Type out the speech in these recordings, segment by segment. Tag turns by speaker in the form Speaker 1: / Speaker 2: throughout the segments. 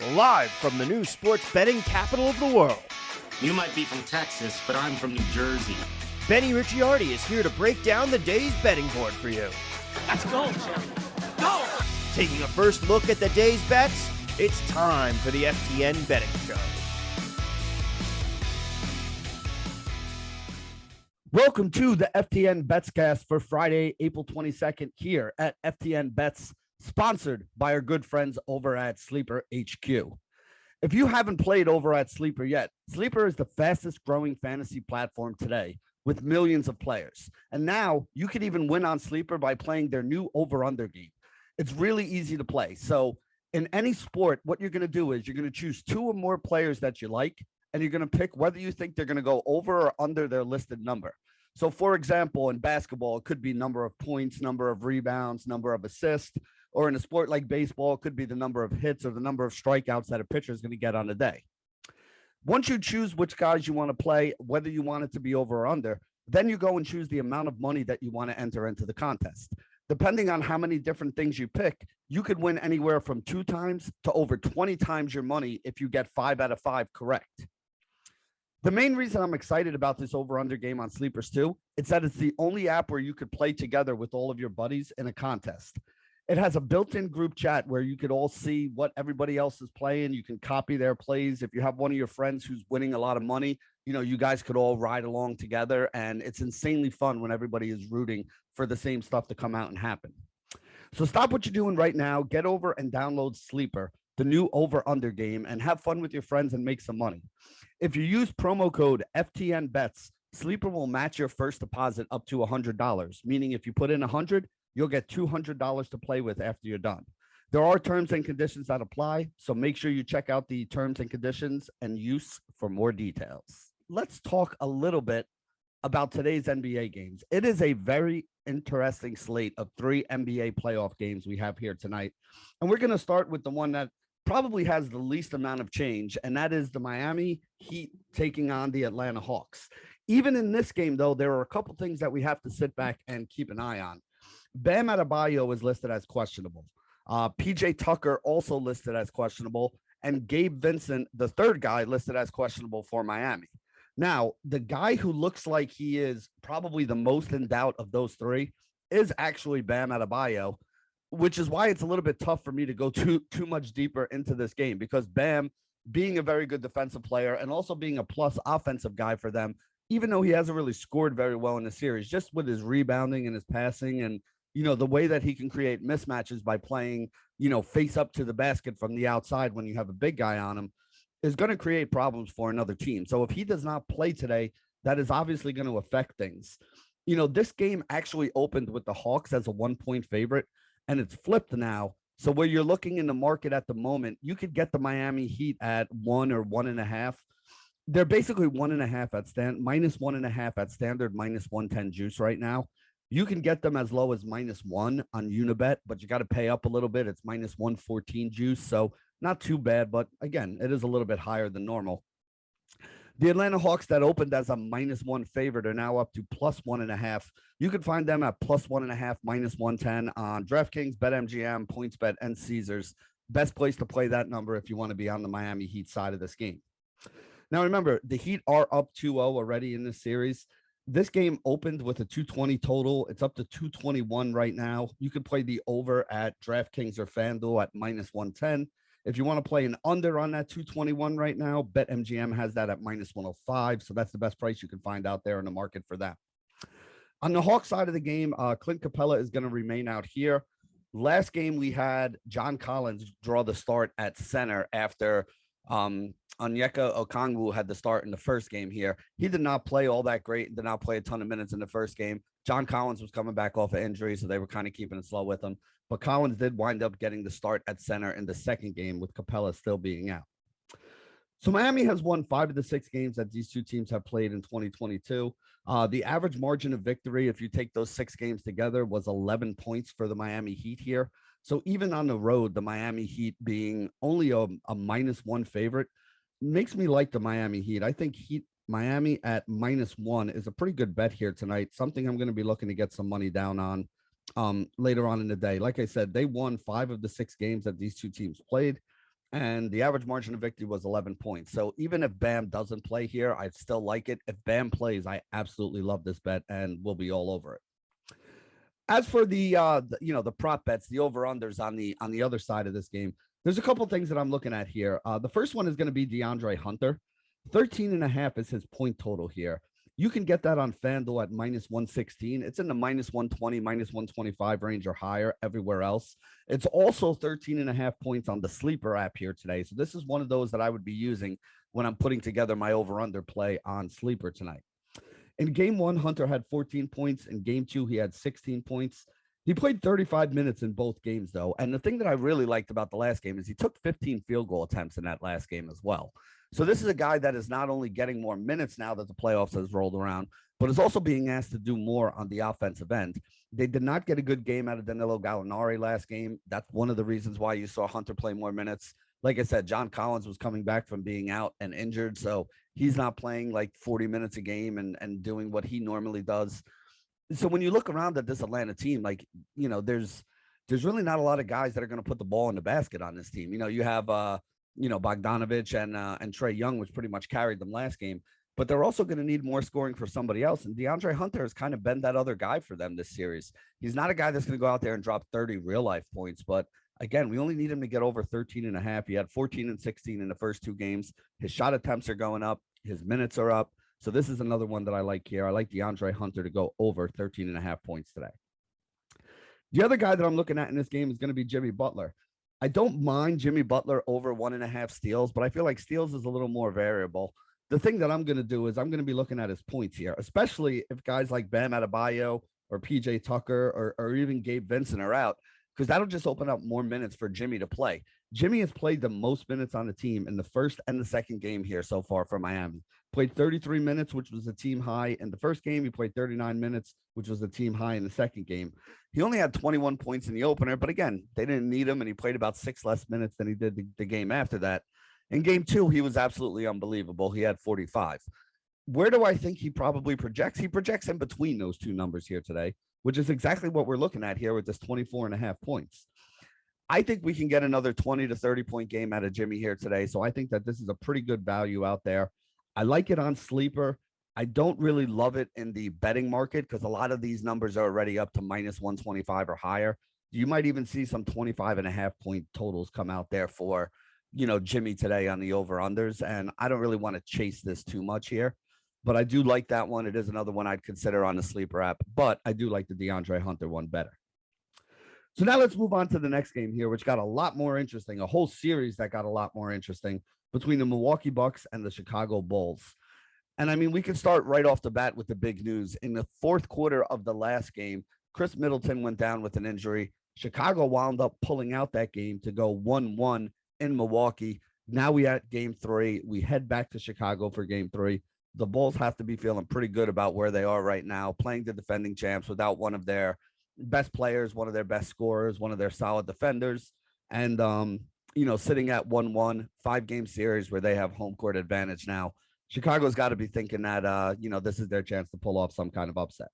Speaker 1: live from the new sports betting capital of the world.
Speaker 2: You might be from Texas, but I'm from New Jersey.
Speaker 1: Benny Ricciardi is here to break down the day's betting board for you.
Speaker 3: Let's go, Jerry. Go!
Speaker 1: Taking a first look at the day's bets, it's time for the FTN Betting Show. Welcome to the FTN Betscast for Friday, April 22nd here at FTN Bets, sponsored by our good friends over at SleeperHQ. If you haven't played over at Sleeper yet, Sleeper is the fastest growing fantasy platform today with millions of players. And now you can even win on Sleeper by playing their new over-under game. It's really easy to play. So in any sport, what you're going to do is you're going to choose two or more players that you like, and you're going to pick whether you think they're going to go over or under their listed number. So, for example, in basketball, it could be number of points, number of rebounds, number of assists, or in a sport like baseball, it could be the number of hits or the number of strikeouts that a pitcher is going to get on a day. Once you choose which guys you want to play, whether you want it to be over or under, then you go and choose the amount of money that you want to enter into the contest. Depending on how many different things you pick, you could win anywhere from 2 times to over 20 times your money if you get 5 out of 5 correct. The main reason I'm excited about this over-under game on Sleepers too, it's that it's the only app where you could play together with all of your buddies in a contest. It has a built-in group chat where you could all see what everybody else is playing. You can copy their plays. If you have one of your friends who's winning a lot of money, you guys could all ride along together, and it's insanely fun when everybody is rooting for the same stuff to come out and happen. So stop what you're doing right now, get over and download Sleeper, the new over-under game, and have fun with your friends and make some money. If you use promo code FTNBETS, Sleeper will match your first deposit up to $100, meaning if you put in $100, you'll get $200 to play with after you're done. There are terms and conditions that apply, so make sure you check out the terms and conditions and use for more details. Let's talk a little bit about today's NBA games. It is a very interesting slate of 3 NBA playoff games we have here tonight. And we're going to start with the one that probably has the least amount of change, and that is the Miami Heat taking on the Atlanta Hawks. Even in this game, though, there are a couple things that we have to sit back and keep an eye on. Bam Adebayo is listed as questionable. PJ Tucker also listed as questionable, and Gabe Vincent, the third guy, listed as questionable for Miami. Now, the guy who looks like he is probably the most in doubt of those 3 is actually Bam Adebayo, which is why it's a little bit tough for me to go too much deeper into this game, because Bam, being a very good defensive player and also being a plus offensive guy for them, even though he hasn't really scored very well in the series, just with his rebounding and his passing and, the way that he can create mismatches by playing, face up to the basket from the outside when you have a big guy on him, is going to create problems for another team. So if he does not play today, that is obviously going to affect things. This game actually opened with the Hawks as a 1-point favorite, and it's flipped now. So where you're looking in the market at the moment, you could get the Miami Heat at 1 or 1.5. They're basically 1.5 at minus 1.5 at standard, minus 110 juice right now. You can get them as low as -1 on Unibet, but you got to pay up a little bit. It's minus 114 juice. So not too bad, but again, it is a little bit higher than normal. The Atlanta Hawks that opened as a -1 favorite are now up to plus 1.5. You can find them at plus 1.5, minus 110 on DraftKings, BetMGM, PointsBet, and Caesars. Best place to play that number if you want to be on the Miami Heat side of this game. Now, remember, the Heat are up 2-0 already in this series. This game opened with a 220 total. It's up to 221 right now. You can play the over at DraftKings or FanDuel at minus 110. If you want to play an under on that 221 right now, BetMGM has that at minus 105. So that's the best price you can find out there in the market for that. On the Hawks side of the game, Clint Capella is going to remain out here. Last game, we had John Collins draw the start at center after Onyeka Okongwu had the start in the first game here. He did not play all that great, did not play a ton of minutes in the first game. John Collins was coming back off of injury, so they were kind of keeping it slow with him. But Collins did wind up getting the start at center in the second game, with Capella still being out. So Miami has won 5 of the 6 games that these two teams have played in 2022. The average margin of victory, if you take those 6 games together, was 11 points for the Miami Heat here. So even on the road, the Miami Heat being only a -1 favorite makes me like the Miami Heat. I think Miami at -1 is a pretty good bet here tonight, something I'm going to be looking to get some money down on later on in the day. Like I said, they won 5 of the 6 games that these two teams played. and the average margin of victory was 11 points. So even if Bam doesn't play here, I still like it. If Bam plays, I absolutely love this bet, and we'll be all over it. As for the prop bets, the over unders on the other side of this game, there's a couple things that I'm looking at here. The first one is going to be Deandre Hunter. 13.5 is his point total here. You can get that on FanDuel at -116. It's in the -120, -125 range or higher everywhere else. It's also 13.5 points on the Sleeper app here today. So this is one of those that I would be using when I'm putting together my over-under play on Sleeper tonight. In game one, Hunter had 14 points. In game two, he had 16 points. He played 35 minutes in both games, though. And the thing that I really liked about the last game is he took 15 field goal attempts in that last game as well. So this is a guy that is not only getting more minutes now that the playoffs has rolled around, but is also being asked to do more on the offensive end. They did not get a good game out of Danilo Gallinari last game. That's one of the reasons why you saw Hunter play more minutes. Like I said, John Collins was coming back from being out and injured, so he's not playing like 40 minutes a game and doing what he normally does. So when you look around at this Atlanta team, like, there's really not a lot of guys that are going to put the ball in the basket on this team. You have Bogdanovich and Trae Young, which pretty much carried them last game, but they're also going to need more scoring for somebody else. And DeAndre Hunter has kind of been that other guy for them this series. He's not a guy that's going to go out there and drop 30 real life points, but again, we only need him to get over 13.5. He had 14 and 16 in the first two games. His shot attempts are going up. His minutes are up. So this is another one that I like here. I like DeAndre Hunter to go over 13.5 points today. The other guy that I'm looking at in this game is going to be Jimmy Butler. I don't mind Jimmy Butler over 1.5 steals, but I feel like steals is a little more variable. The thing that I'm going to do is I'm going to be looking at his points here, especially if guys like Bam Adebayo or PJ Tucker or even Gabe Vincent are out, because that'll just open up more minutes for Jimmy to play. Jimmy has played the most minutes on the team in the first and the second game here so far for Miami. Played 33 minutes, which was a team high in the first game. He played 39 minutes, which was a team high in the second game. He only had 21 points in the opener, but again, they didn't need him, and he played about 6 less minutes than he did the game after that. In game two, he was absolutely unbelievable. He had 45. Where do I think he probably projects? He projects in between those two numbers here today, which is exactly what we're looking at here with this 24.5 points. I think we can get another 20 to 30 point game out of Jimmy here today. So I think that this is a pretty good value out there. I like it on Sleeper. I don't really love it in the betting market because a lot of these numbers are already up to -125 or higher. You might even see some 25.5 point totals come out there for, Jimmy today on the over-unders. And I don't really want to chase this too much here, but I do like that one. It is another one I'd consider on the Sleeper app, but I do like the DeAndre Hunter one better. So now let's move on to the next game here, which got a lot more interesting, a whole series that got a lot more interesting between the Milwaukee Bucks and the Chicago Bulls. And I mean, we can start right off the bat with the big news. In the fourth quarter of the last game, Chris Middleton went down with an injury. Chicago wound up pulling out that game to go 1-1 in Milwaukee. Now we at game three. We head back to Chicago for game three. The Bulls have to be feeling pretty good about where they are right now, playing the defending champs without one of their best players, one of their best scorers, one of their solid defenders, and sitting at 1-1, 5-game series where they have home court advantage now. Chicago's got to be thinking that this is their chance to pull off some kind of upset.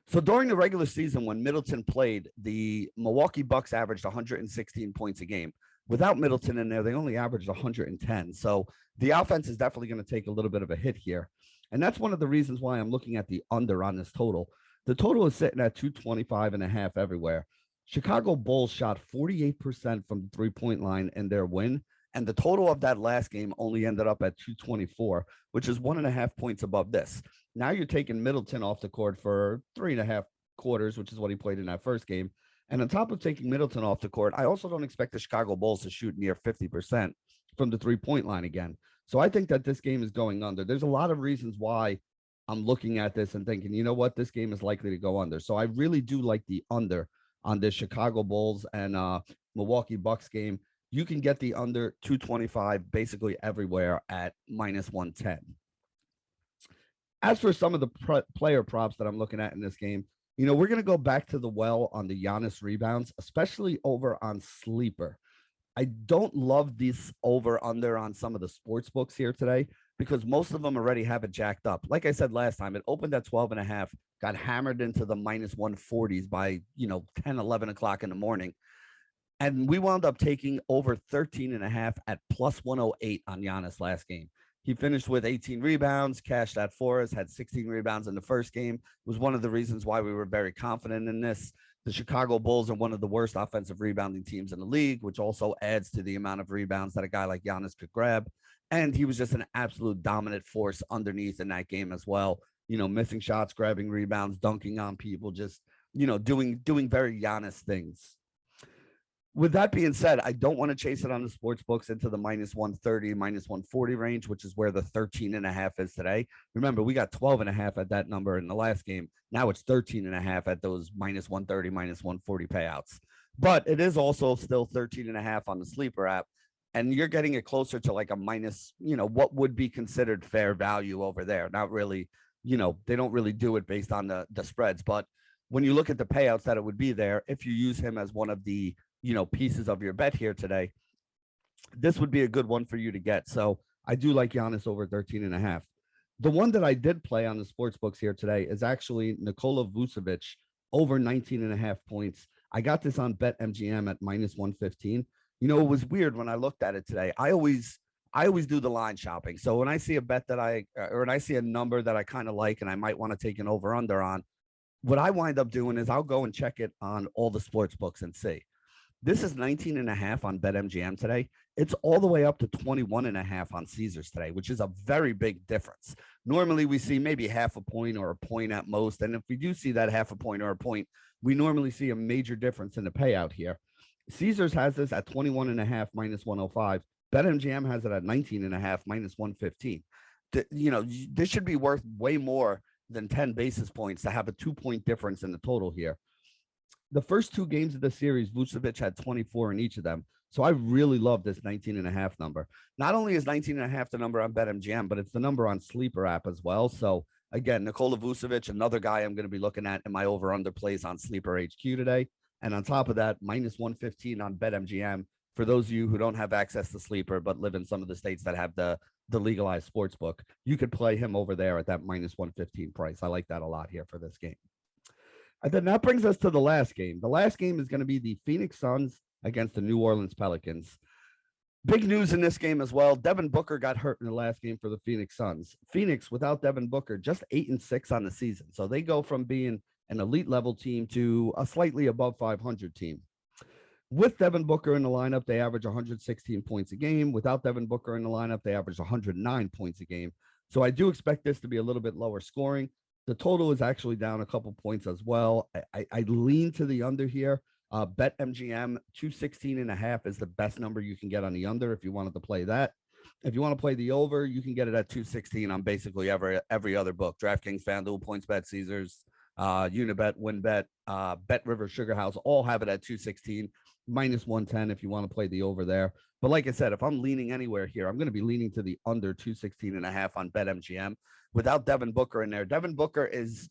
Speaker 1: So during the regular season, when Middleton played, the Milwaukee Bucks averaged 116 points a game. Without Middleton in there, they only averaged 110. So the offense is definitely going to take a little bit of a hit here. And that's one of the reasons why I'm looking at the under on this total. The total is sitting at 225.5 everywhere. Chicago Bulls shot 48% from the three-point line in their win, and the total of that last game only ended up at 224, which is 1.5 points above this. Now you're taking Middleton off the court for 3.5 quarters, which is what he played in that first game. And on top of taking Middleton off the court, I also don't expect the Chicago Bulls to shoot near 50% from the three-point line again. So I think that this game is going under. There's a lot of reasons why I'm looking at this and thinking, you know what, this game is likely to go under. So I really do like the under on this Chicago Bulls and Milwaukee Bucks game. You can get the under 225 basically everywhere at -110. As for some of the player props that I'm looking at in this game, we're going to go back to the well on the Giannis rebounds, especially over on Sleeper. I don't love this over-under on some of the sports books here today because most of them already have it jacked up. Like I said last time, it opened at 12.5, got hammered into the -140s by, 10, 11 o'clock in the morning. And we wound up taking over 13.5 at plus 108 on Giannis last game. He finished with 18 rebounds, cashed that for us, had 16 rebounds in the first game. It was one of the reasons why we were very confident in this. The Chicago Bulls are one of the worst offensive rebounding teams in the league, which also adds to the amount of rebounds that a guy like Giannis could grab. And he was just an absolute dominant force underneath in that game as well. Missing shots, grabbing rebounds, dunking on people, just, doing very Giannis things. With that being said, I don't want to chase it on the sports books into the minus 130, minus 140 range, which is where the 13.5 is today. Remember, we got 12.5 at that number in the last game. Now it's 13.5 at those minus 130, minus 140 payouts. But it is also still 13.5 on the sleeper app. And you're getting it closer to like a minus, what would be considered fair value over there. Not really, they don't really do it based on the spreads. But when you look at the payouts that it would be there, if you use him as one of the pieces of your bet here today, this would be a good one for you to get. So I do like Giannis over 13.5. The one that I did play on the sports books here today is actually Nikola Vucevic over 19.5 points. I got this on BetMGM at minus 115. It was weird when I looked at it today. I always do the line shopping. So when I see a bet that when I see a number that I kind of like and I might want to take an over under on, what I wind up doing is I'll go and check it on all the sports books and see. This is 19.5 on BetMGM today. It's all the way up to 21.5 on Caesars today, which is a very big difference. Normally, we see maybe half a point or a point at most. And if we do see that half a point or a point, we normally see a major difference in the payout here. Caesars has this at 21.5 minus 105. BetMGM has it at 19.5 minus 115. This should be worth way more than 10 basis points to have a 2-point difference in the total here. The first two games of the series, Vucevic had 24 in each of them. So I really love this 19.5 number. Not only is 19.5 the number on BetMGM, but it's the number on Sleeper app as well. So again, Nikola Vucevic, another guy I'm going to be looking at in my over-under plays on SleeperHQ today. And on top of that, minus 115 on BetMGM. For those of you who don't have access to Sleeper, but live in some of the states that have the legalized sports book, you could play him over there at that minus 115 price. I like that a lot here for this game. And then that brings us to the last game. The last game is going to be the Phoenix Suns against the New Orleans Pelicans. Big news in this game as well. Devin Booker got hurt in the last game for the Phoenix Suns. Phoenix, without Devin Booker, just 8-6 on the season. So they go from being an elite level team to a slightly above 500 team. With Devin Booker in the lineup, they average 116 points a game. Without Devin Booker in the lineup, they average 109 points a game. So I do expect this to be a little bit lower scoring. The total is actually down a couple points as well. I lean to the under here. BetMGM 216.5 is the best number you can get on the under if you wanted to play that. If you want to play the over, you can get it at 216 on basically every other book. DraftKings, FanDuel, PointsBet, Caesars, Unibet, WinBet, Bet River, Sugar House, all have it at 216, minus 110 if you want to play the over there. But like I said, if I'm leaning anywhere here, I'm going to be leaning to the under 216.5 on BetMGM. Without Devin Booker in there, Devin Booker is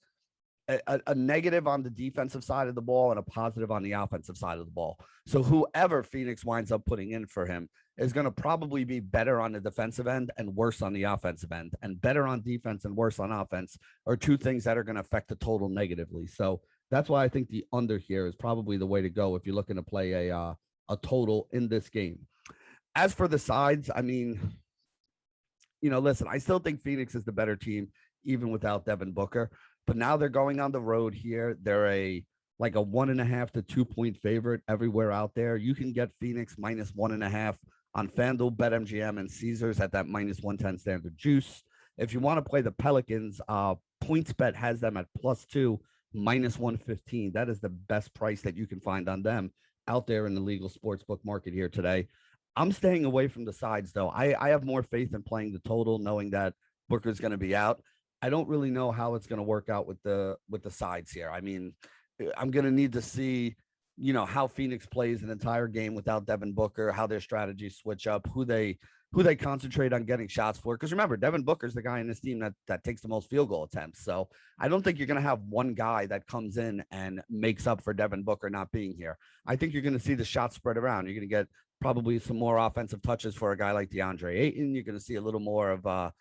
Speaker 1: a negative on the defensive side of the ball and a positive on the offensive side of the ball. So whoever Phoenix winds up putting in for him is going to probably be better on the defensive end and worse on the offensive end. And better on defense and worse on offense are two things that are going to affect the total negatively. So that's why I think the under here is probably the way to go if you're looking to play a total in this game. As for the sides, I mean, listen, I still think Phoenix is the better team, even without Devin Booker. But now they're going on the road here. They're a 1.5 to 2 point favorite everywhere out there. You can get Phoenix minus 1.5 on FanDuel, BetMGM, and Caesars at that minus 110 standard juice. If you want to play the Pelicans, PointsBet has them at +2, minus 115. That is the best price that you can find on them out there in the legal sportsbook market here today. I'm staying away from the sides, though. I have more faith in playing the total, knowing that Booker's going to be out. I don't really know how it's going to work out with the sides here. I mean, I'm going to need to see, how Phoenix plays an entire game without Devin Booker, how their strategies switch up, who they concentrate on getting shots for. Because remember, Devin Booker's the guy in this team that takes the most field goal attempts. So I don't think you're going to have one guy that comes in and makes up for Devin Booker not being here. I think you're going to see the shots spread around. You're going to get probably some more offensive touches for a guy like DeAndre Ayton. You're going to see a little more of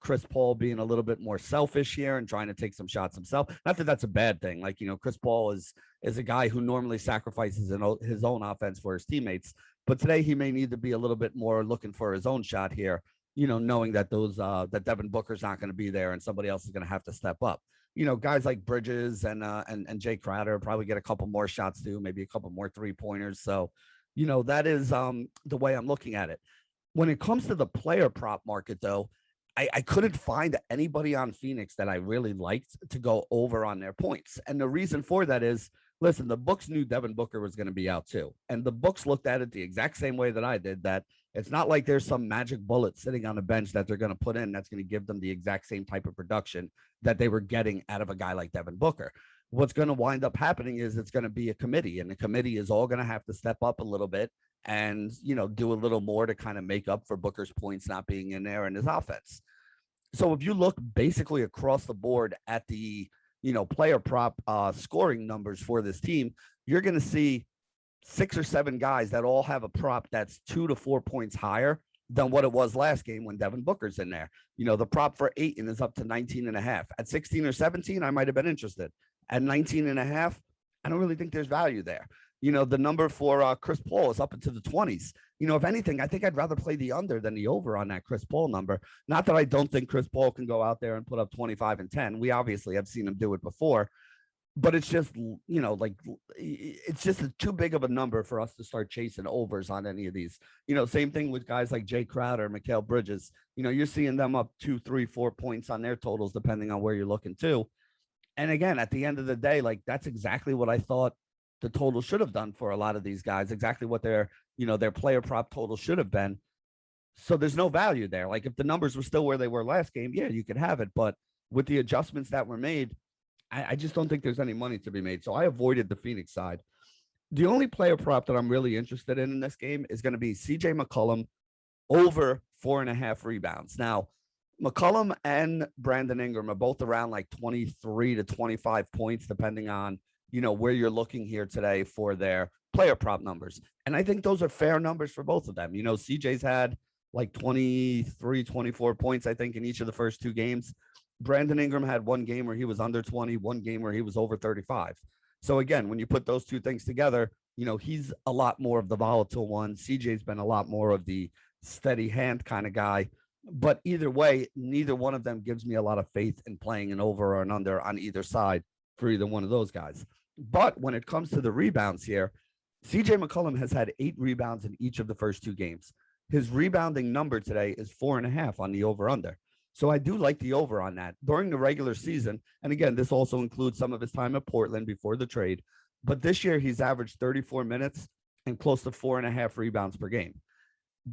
Speaker 1: Chris Paul being a little bit more selfish here and trying to take some shots himself. Not that that's a bad thing. Like, Chris Paul is a guy who normally sacrifices his own offense for his teammates. But today he may need to be a little bit more looking for his own shot here, knowing that that Devin Booker's not going to be there and somebody else is going to have to step up. Guys like Bridges and Jay Crowder probably get a couple more shots too, maybe a couple more 3-pointers. So, that is the way I'm looking at it. When it comes to the player prop market, though, I couldn't find anybody on Phoenix that I really liked to go over on their points. And the reason for that is, listen, the books knew Devin Booker was going to be out too. And the books looked at it the exact same way that I did, that it's not like there's some magic bullet sitting on the bench that they're going to put in that's going to give them the exact same type of production that they were getting out of a guy like Devin Booker. What's going to wind up happening is it's going to be a committee, and the committee is all going to have to step up a little bit and, do a little more to kind of make up for Booker's points not being in there in his offense. So if you look basically across the board at the, player prop scoring numbers for this team, you're going to see 6 or 7 guys that all have a prop that's 2 to 4 points higher than what it was last game when Devin Booker's in there. The prop for Ayton is up to 19.5. At 16 or 17, I might have been interested. At 19.5, I don't really think there's value there. The number for Chris Paul is up into the 20s. If anything, I think I'd rather play the under than the over on that Chris Paul number. Not that I don't think Chris Paul can go out there and put up 25 and 10. We obviously have seen him do it before, but it's just, it's just too big of a number for us to start chasing overs on any of these. Same thing with guys like Jay Crowder, Mikal Bridges. You're seeing them up 2, 3, 4 points on their totals, depending on where you're looking to. And again, at the end of the day, like, that's exactly what I thought the total should have done for a lot of these guys, exactly what their player prop total should have been. So there's no value there. Like, if the numbers were still where they were last game, yeah, you could have it. But with the adjustments that were made, I just don't think there's any money to be made. So I avoided the Phoenix side. The only player prop that I'm really interested in this game is going to be CJ McCollum over 4.5 rebounds. Now, McCollum and Brandon Ingram are both around like 23 to 25 points, depending on, where you're looking here today for their player prop numbers. And I think those are fair numbers for both of them. CJ's had like 23, 24 points, I think, in each of the first 2 games. Brandon Ingram had one game where he was under 20, one game where he was over 35. So again, when you put those 2 things together, he's a lot more of the volatile one. CJ's been a lot more of the steady hand kind of guy. But either way, neither one of them gives me a lot of faith in playing an over or an under on either side for either one of those guys. But when it comes to the rebounds here, CJ McCollum has had 8 rebounds in each of the first 2 games. His rebounding number today is 4.5 on the over-under. So I do like the over on that during the regular season. And again, this also includes some of his time at Portland before the trade. But this year, he's averaged 34 minutes and close to 4.5 rebounds per game.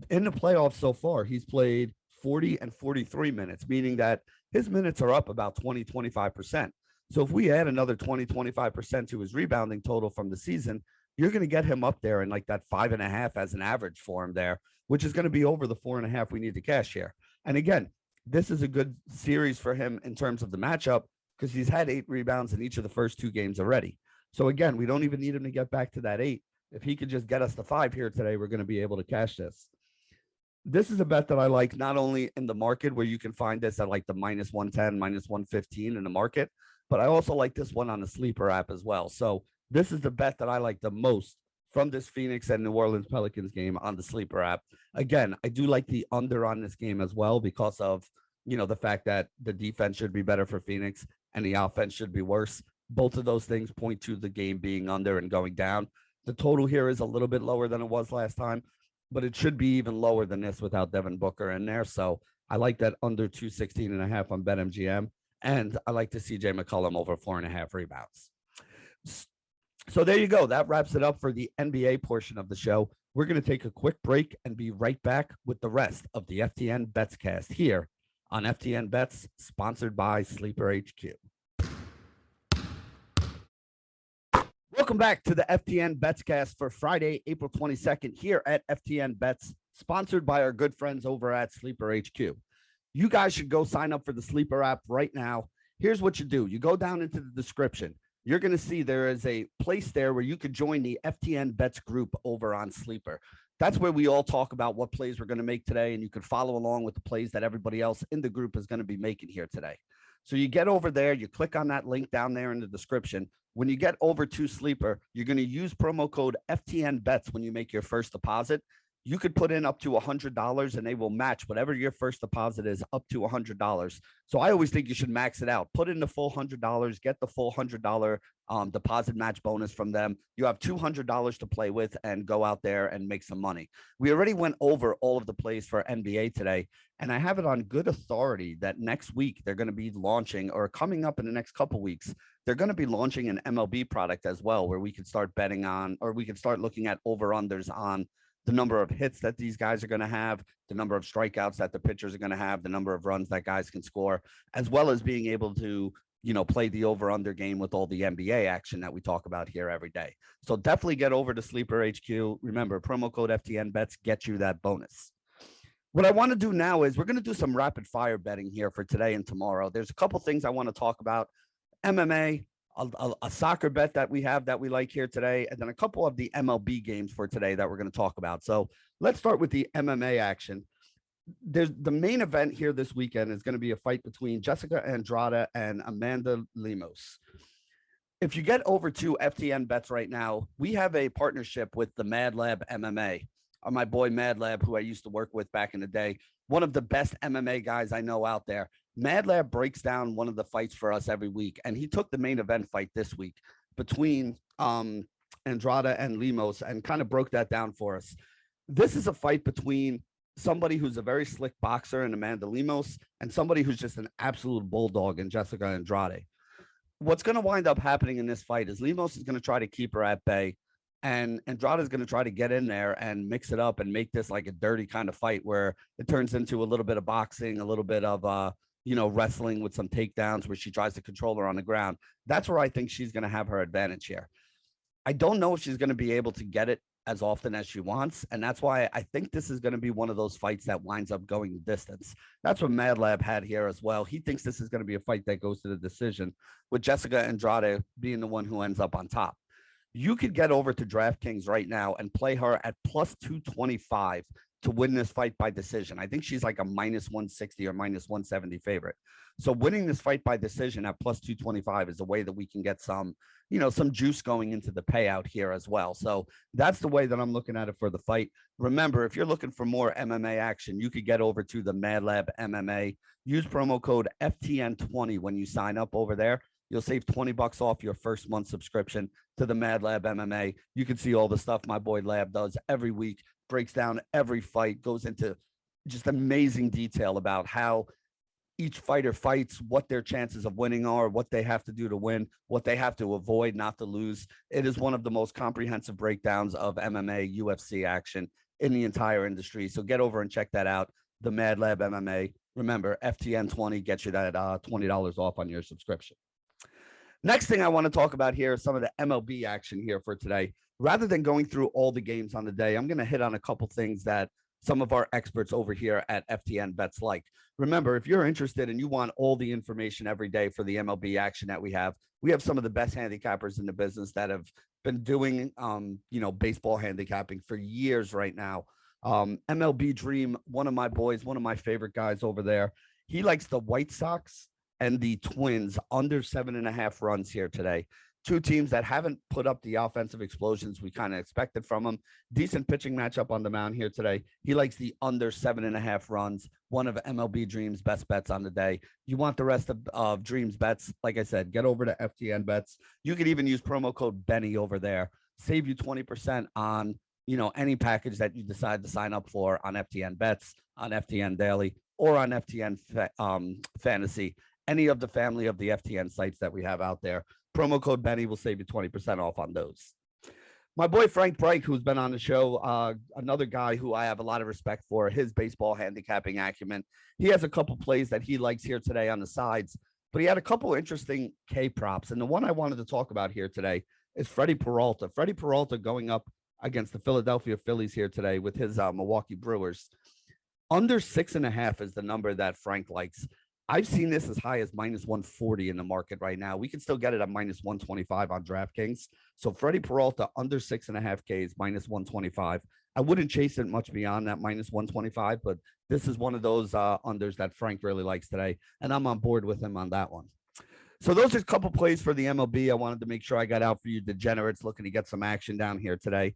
Speaker 1: In the playoffs so far, he's played 40 and 43 minutes, meaning that his minutes are up about 20, 25%. So if we add another 20, 25% to his rebounding total from the season, you're going to get him up there in like that 5.5 as an average for him there, which is going to be over the 4.5 we need to cash here. And again, this is a good series for him in terms of the matchup because he's had 8 rebounds in each of the first 2 games already. So again, we don't even need him to get back to that 8. If he could just get us to 5 here today, we're going to be able to cash this. This is a bet that I like not only in the market where you can find this at like the minus 110, minus 115 in the market, but I also like this one on the Sleeper app as well. So this is the bet that I like the most from this Phoenix and New Orleans Pelicans game on the Sleeper app. Again, I do like the under on this game as well because of, the fact that the defense should be better for Phoenix and the offense should be worse. Both of those things point to the game being under and going down. The total here is a little bit lower than it was last time, but it should be even lower than this without Devin Booker in there. So I like that under 216.5 on BetMGM. And I like to see CJ McCollum over 4.5 rebounds. So there you go. That wraps it up for the NBA portion of the show. We're going to take a quick break and be right back with the rest of the FTN Betscast here on FTN Bets, sponsored by SleeperHQ. Welcome back to the FTN Betscast for Friday, April 22nd here at FTN Bets, sponsored by our good friends over at SleeperHQ. You guys should go sign up for the Sleeper app right now. Here's what you do. You go down into the description. You're going to see there is a place there where you could join the FTN Bets group over on Sleeper. That's where we all talk about what plays we're going to make today, and you can follow along with the plays that everybody else in the group is going to be making here today. So you get over there, you click on that link down there in the description. When you get over to Sleeper, you're going to use promo code FTN bets when you make your first deposit. You could put in up to $100 and they will match whatever your first deposit is up to $100. So I always think you should max it out. Put in the full $100, get the full $100 deposit match bonus from them. You have $200 to play with and go out there and make some money. We already went over all of the plays for NBA today, and I have it on good authority that next week they're going to be launching, or coming up in the next couple weeks, they're going to be launching an MLB product as well, where we can start betting on, or we can start looking at over-unders on the number of hits that these guys are going to have, the number of strikeouts that the pitchers are going to have, the number of runs that guys can score, as well as being able to, play the over-under game with all the NBA action that we talk about here every day. So definitely get over to SleeperHQ. Remember, promo code FTN bets get you that bonus. What I want to do now is we're going to do some rapid fire betting here for today and tomorrow. There's a couple things I want to talk about. MMA, a soccer bet that we have that we like here today, and then a couple of the MLB games for today that we're going to talk about. So let's start with the MMA action. There's the main event here this weekend is going to be a fight between Jessica Andrade and Amanda Lemos. If you get over to FTN bets right now, we have a partnership with the Mad Lab MMA. My boy Mad Lab, who I used to work with back in the day, one of the best MMA guys I know out there. Mad Lab breaks down one of the fights for us every week, and he took the main event fight this week between Andrade and Lemos and kind of broke that down for us. This is a fight between somebody who's a very slick boxer in Amanda Lemos and somebody who's just an absolute bulldog in Jessica Andrade. What's going to wind up happening in this fight is Lemos is going to try to keep her at bay, and Andrade is going to try to get in there and mix it up and make this like a dirty kind of fight where it turns into a little bit of boxing, a little bit of wrestling with some takedowns where she tries to control her on the ground. That's where I think she's going to have her advantage here. I don't know if she's going to be able to get it as often as she wants, and that's why I think this is going to be one of those fights that winds up going the distance. That's what Mad Lab had here as well. He thinks this is going to be a fight that goes to the decision, with Jessica Andrade being the one who ends up on top. You could get over to DraftKings right now and play her at plus 225 to win this fight by decision. I think she's like a minus 160 or minus 170 favorite. So winning this fight by decision at plus 225 is a way that we can get some juice going into the payout here as well. So that's the way that I'm looking at it for the fight. Remember, if you're looking for more MMA action, you could get over to the Mad Lab MMA. Use promo code FTN20 when you sign up over there. You'll save $20 off your first month subscription to the Mad Lab MMA. You can see all the stuff my boy Lab does every week, breaks down every fight, goes into just amazing detail about how each fighter fights, what their chances of winning are, what they have to do to win, what they have to avoid not to lose. It is one of the most comprehensive breakdowns of MMA, UFC action in the entire industry. So get over and check that out, the Mad Lab MMA. Remember, FTN20 gets you that $20 off on your subscription. Next thing I want to talk about here is some of the MLB action here for today. Rather than going through all the games on the day, I'm going to hit on a couple things that some of our experts over here at FTN Bets like. Remember, if you're interested and you want all the information every day for the MLB action that we have some of the best handicappers in the business that have been doing, baseball handicapping for years right now. MLB Dream, one of my boys, one of my favorite guys over there, he likes the White Sox and the Twins under 7.5 runs here today. Two teams that haven't put up the offensive explosions we kind of expected from them. Decent pitching matchup on the mound here today. He likes the under 7.5 runs, one of MLB Dream's best bets on the day. You want the rest of Dream's bets, like I said, get over to FTN Bets. You could even use promo code Benny over there. Save you 20% on, any package that you decide to sign up for on FTN Bets, on FTN Daily, or on FTN Fantasy. Any of the family of the FTN sites that we have out there. Promo code Benny will save you 20% off on those. My boy Frank Bright, who's been on the show, another guy who I have a lot of respect for, his baseball handicapping acumen. He has a couple plays that he likes here today on the sides, but he had a couple interesting K props. And the one I wanted to talk about here today is Freddie Peralta. Freddie Peralta going up against the Philadelphia Phillies here today with his Milwaukee Brewers. Under 6.5 is the number that Frank likes. I've seen this as high as minus 140 in the market right now. We can still get it at minus 125 on DraftKings. So Freddie Peralta under 6.5 Ks, minus 125 I wouldn't chase it much beyond that minus 125, but this is one of those unders that Frank really likes today, and I'm on board with him on that one. So those are a couple plays for the MLB. I wanted to make sure I got out for you degenerates looking to get some action down here today.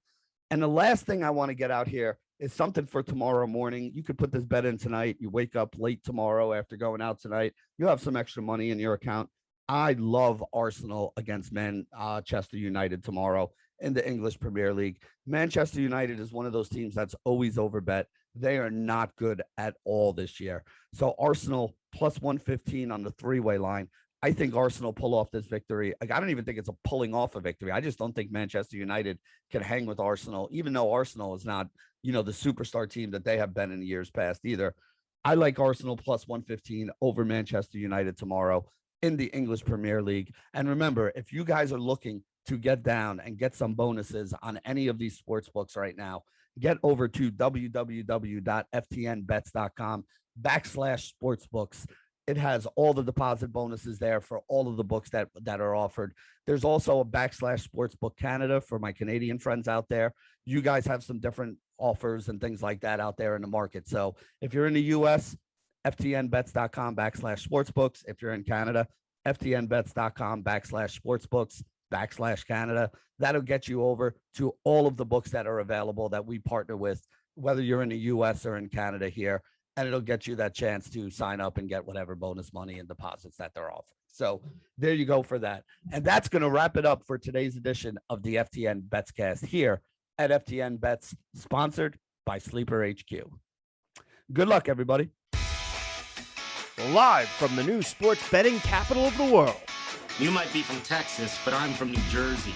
Speaker 1: And the last thing I want to get out here is something for tomorrow morning. You could put this bet in tonight. You wake up late tomorrow after going out tonight. You'll have some extra money in your account. I love Arsenal against Manchester United tomorrow in the English Premier League. Manchester United is one of those teams that's always overbet. They are not good at all this year. So Arsenal plus 115 on the three-way line. I think Arsenal pull off this victory. Like, I don't even think it's a pulling off a victory. I just don't think Manchester United can hang with Arsenal, even though Arsenal is not, the superstar team that they have been in the years past either. I like Arsenal plus 115 over Manchester United tomorrow in the English Premier League. And remember, if you guys are looking to get down and get some bonuses on any of these sports books right now, get over to www.ftnbets.com/sportsbooks. It has all the deposit bonuses there for all of the books that are offered. There's also a /Sportsbook Canada for my Canadian friends out there. You guys have some different offers and things like that out there in the market. So if you're in the US, ftnbets.com/sportsbooks. If you're in Canada, ftnbets.com/sportsbooks/Canada. That'll get you over to all of the books that are available that we partner with, whether you're in the US or in Canada here. And it'll get you that chance to sign up and get whatever bonus money and deposits that they're offering. So there you go for that. And that's going to wrap it up for today's edition of the FTN Betscast here at FTN Bets, sponsored by SleeperHQ. Good luck, everybody.
Speaker 4: Live from the new sports betting capital of the world.
Speaker 2: You might be from Texas, but I'm from New Jersey.